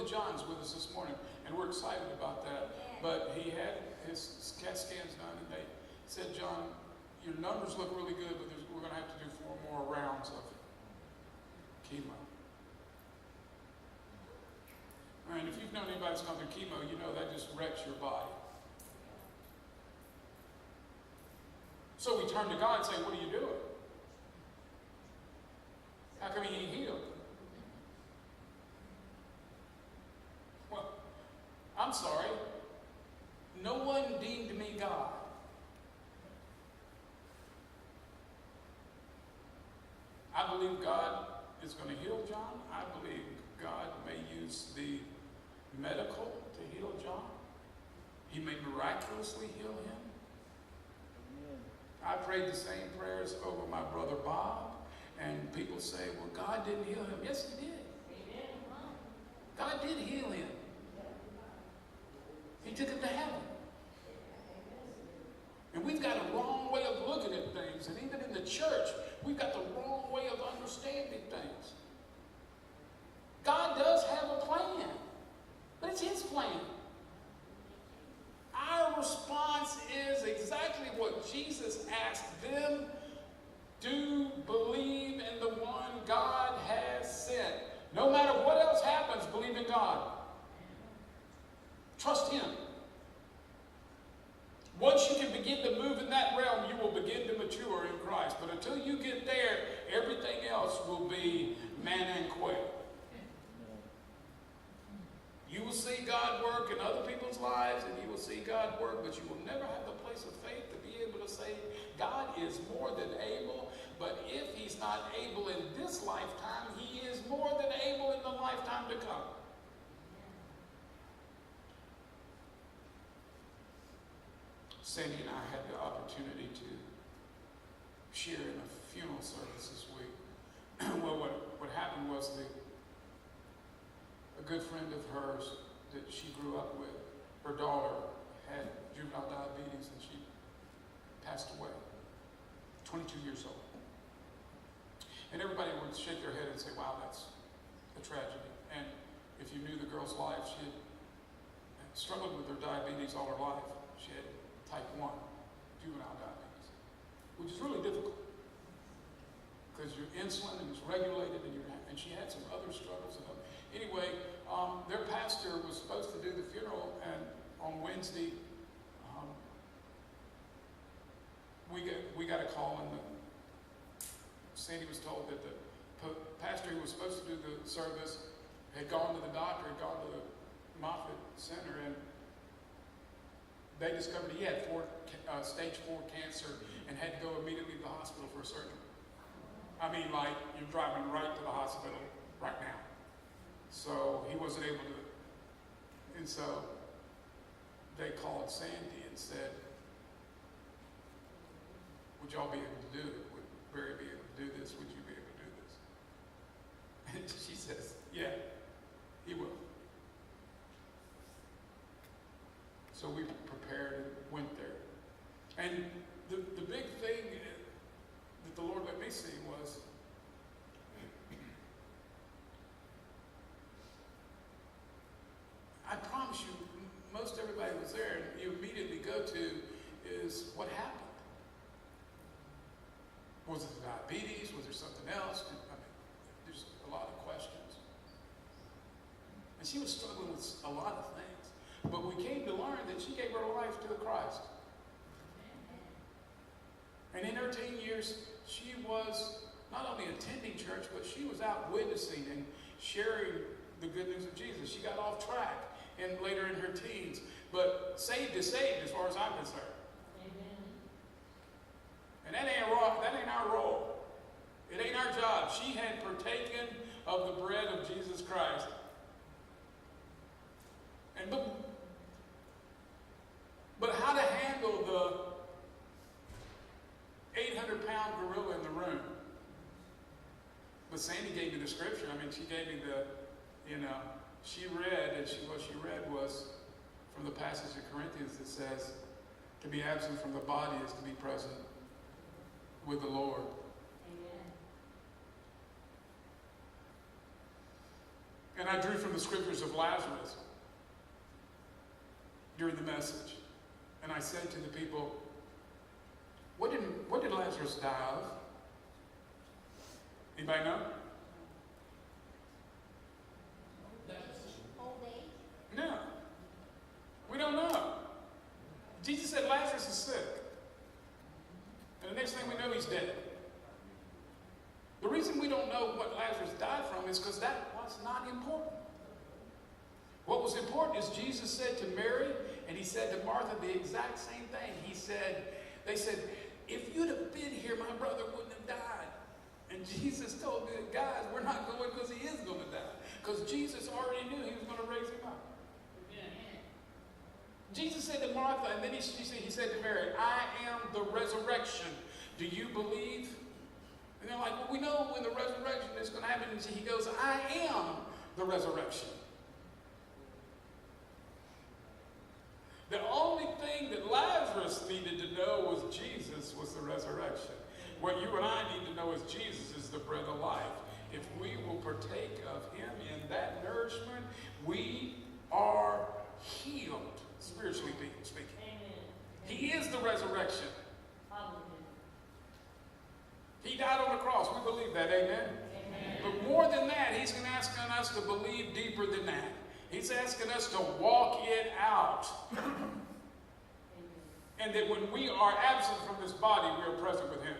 Brother John's with us this morning, and we're excited about that. But he had his CAT scans done, and they said, John, your numbers look really good, but we're going to have to do 4 more rounds of chemo. And if you've known anybody that's gone through chemo, you know that just wrecks your body. So we turn to God and say, what are you doing? How come he ain't healed? Well, I'm sorry. No one deemed me God. I believe God is going to heal John. I believe God may use the medical to heal John. He may miraculously heal him. I prayed the same prayers over my brother Bob, and people say, well, God didn't heal him. Yes, he did. God did heal him. He took him to heaven. And we've got a wrong way of looking at things, and even in the church, we've got the wrong way of understanding things. God does have a plan, but it's his plan. Our response is exactly what Jesus asked them: do believe in the one God has sent. No matter what else happens, believe in God. Trust him. Once you can begin to move in that realm, you will begin to mature in Christ. But until you get there, everything else will be manna and quail. You will see God work in other people's lives, and you will see God work, but you will never have the place of faith to be able to say, God is more than able, but if he's not able in this lifetime, he is more than able in the lifetime to come. Sandy and I had the opportunity to share in a funeral service this week. Well, what happened was a good friend of hers that she grew up with, her daughter had juvenile diabetes and she passed away, 22 years old. And everybody would shake their head and say, wow, that's a tragedy. And if you knew the girl's life, she had struggled with her diabetes all her life. She had type 1 juvenile diabetes, which is really difficult because your insulin is regulated, and she had some other struggles. Anyway, their pastor was supposed to do the funeral, and on Wednesday, we got a call, and Sandy was told that the pastor who was supposed to do the service had gone to the doctor, had gone to the Moffitt Center, and they discovered he had stage 4 cancer and had to go immediately to the hospital for a surgery. I mean, like, you're driving right to the hospital right now. So he wasn't able to, and so they called Sandy and said, would y'all be able to do it? Would Barry be able to do this? Would you be able to do this? And she says, yeah, he will. So we prepared and went there. And the big thing that the Lord let me see was, I promise you, most everybody was there, and you immediately go to is, what happened? Was it diabetes? Was there something else? I mean, there's a lot of questions. And she was struggling with a lot of things. But we came to learn that she gave her life to Christ. And in her teen years, she was not only attending church, but she was out witnessing and sharing the good news of Jesus. She got off track and later in her teens. But saved is saved as far as I'm concerned. And that ain't our role. It ain't our job. She had partaken of the bread of Jesus Christ. And but how to handle the 800-pound gorilla in the room? But Sandy gave me the scripture. I mean, she gave me she read, and what she read was from the passage of Corinthians that says, to be absent from the body is to be present with the Lord. Amen. And I drew from the scriptures of Lazarus during the message. And I said to the people, what did Lazarus die of? Anybody know? Old age? No. We don't know. Jesus said Lazarus is sick. And the next thing we know, he's dead. The reason we don't know what Lazarus died from is because that was not important. What was important is Jesus said to Mary, and he said to Martha the exact same thing. They said, if you'd have been here, my brother wouldn't have died. And Jesus told them, guys, we're not going because he is going to die. Because Jesus already knew he was going to raise him up. Jesus said to Martha, and then he said to Mary, I am the resurrection. Do you believe? And they're like, well, we know when the resurrection is going to happen. And he goes, I am the resurrection. The only thing that Lazarus needed to know was Jesus was the resurrection. What you and I need to know is Jesus is the bread of life. If we will partake of him in that nourishment, we are healed, spiritually speaking. Amen. He is the resurrection. Hallelujah. He died on the cross. We believe that, amen? Amen. But more than that, he's asking us to believe deeper than that. He's asking us to walk it out. And that when we are absent from this body, we are present with him.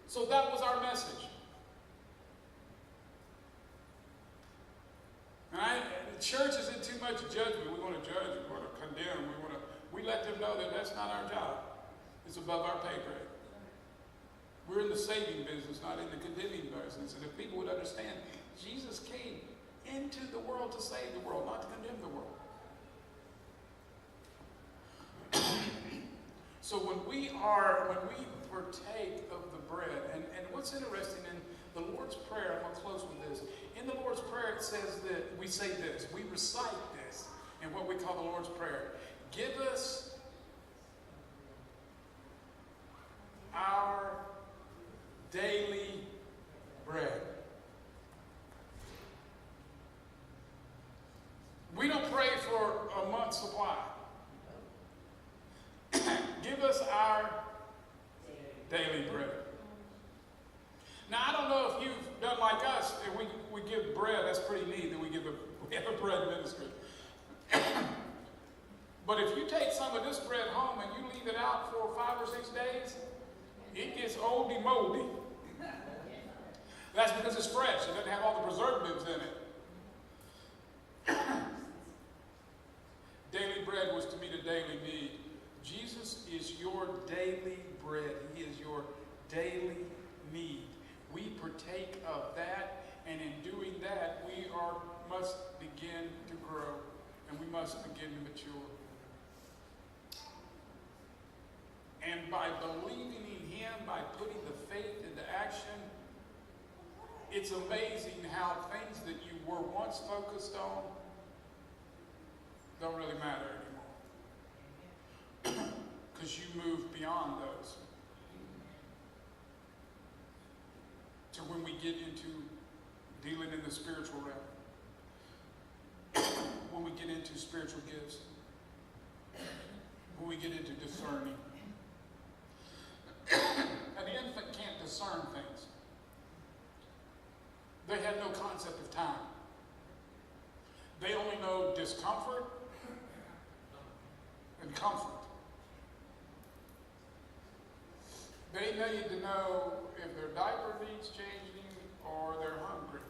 So that was our message. The church isn't too much judgment. We want to judge, we want to condemn, we let them know that that's not our job. It's above our pay grade. We're in the saving business, not in the condemning business. And if people would understand, Jesus came into the world to save the world, not to condemn the world. So when we partake of the bread, and what's interesting in the Lord's Prayer, I'm going to close with this. In the Lord's Prayer, it says that we say this, we recite this in what we call the Lord's Prayer. Give us our daily bread. We don't pray for a month's supply. Give us our daily bread. Now, I don't know if you've done like us, and we give bread. That's pretty neat that we have a bread ministry. But if you take some of this bread home and you leave it out for 5 or 6 days, it gets oldie moldy. That's because it's fresh. It doesn't have all the preservatives in it. Daily bread was to meet a daily need. Jesus is your daily bread. He is your daily need. We partake of that, and in doing that, we must begin to grow, and we must begin to mature. And by believing in him, by putting the faith into action, it's amazing how things that you were once focused on don't really matter anymore. Because you move beyond those. To when we get into dealing in the spiritual realm. When we get into spiritual gifts. When we get into discerning. An infant can't discern things. They have no concept of time. They only know discomfort and comfort. They need to know if their diaper needs changing or they're hungry.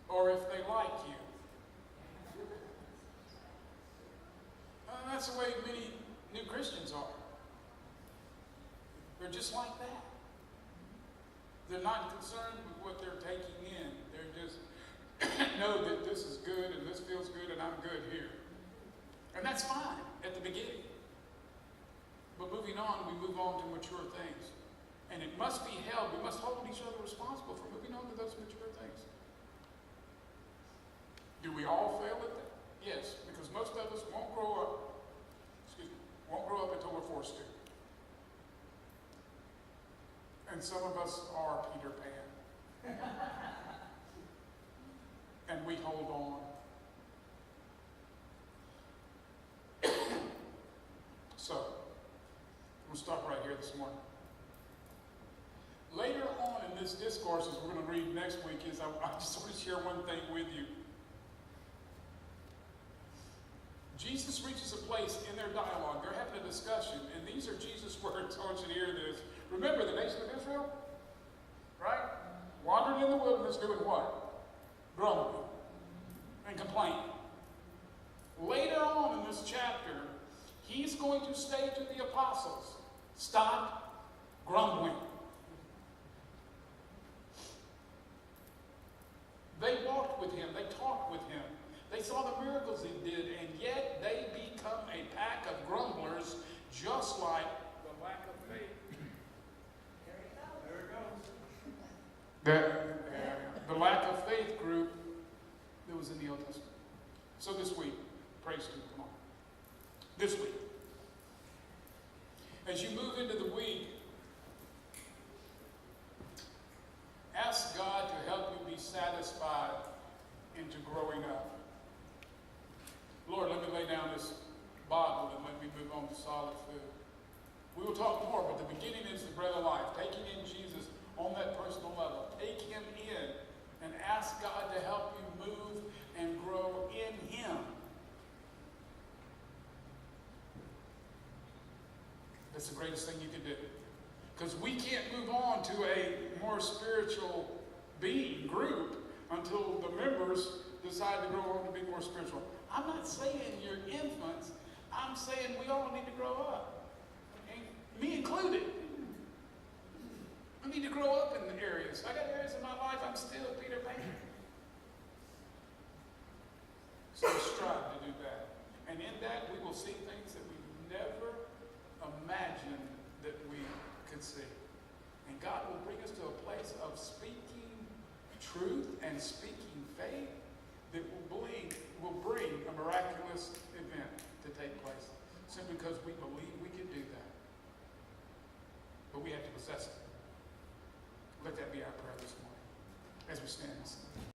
Or if they like you. That's the way many new Christians are. They're just like that. They're not concerned with what they're taking in. They're just know that this is good and this feels good and I'm good here. And that's fine at the beginning. But moving on, we move on to mature things. And it must be held. We must hold each other responsible for moving on to those mature things. Do we all fail at that? Yes, because most of us won't grow up until we're forced to. And some of us are Peter Pan. And we hold on. So, I'm going to stop right here this morning. Later on in this discourse, as we're going to read next week, is I just want to share one thing with you. Jesus reaches a place in their dialogue. They're having a discussion, and these are Jesus' words. I want you to hear this. Remember the nation of Israel? Right? Wandering in the wilderness doing what? Grumbling and complaining. Later on in this chapter, he's going to say to the apostles, stop grumbling. They walked with him. They talked with him. They saw the miracles he did, and yet they become a pack of grumblers, just like the lack of faith. There it goes. The lack of faith group that was in the Old Testament. So this week, praise God, come on. This week, as you move into the week, ask God to help you be satisfied into growing up. Lord, let me lay down this Bible and let me move on to solid food. We will talk more, but the beginning is the bread of life. Taking in Jesus on that personal level. Take him in and ask God to help you move and grow in him. That's the greatest thing you can do. Because we can't move on to a more spiritual being group until the members decide to grow on to be more spiritual. I'm not saying you're infants. I'm saying we all need to grow up. Okay? Me included. I need to grow up in the areas. I got areas in my life I'm still Peter Pan. So we strive to do that. And in that we will see things that we never imagined that we could see. And God will bring us to a place of speaking truth and speaking faith that will bring a miraculous event to take place. Simply because we believe we can do that. But we have to possess it. Let that be our prayer this morning as we stand and sing.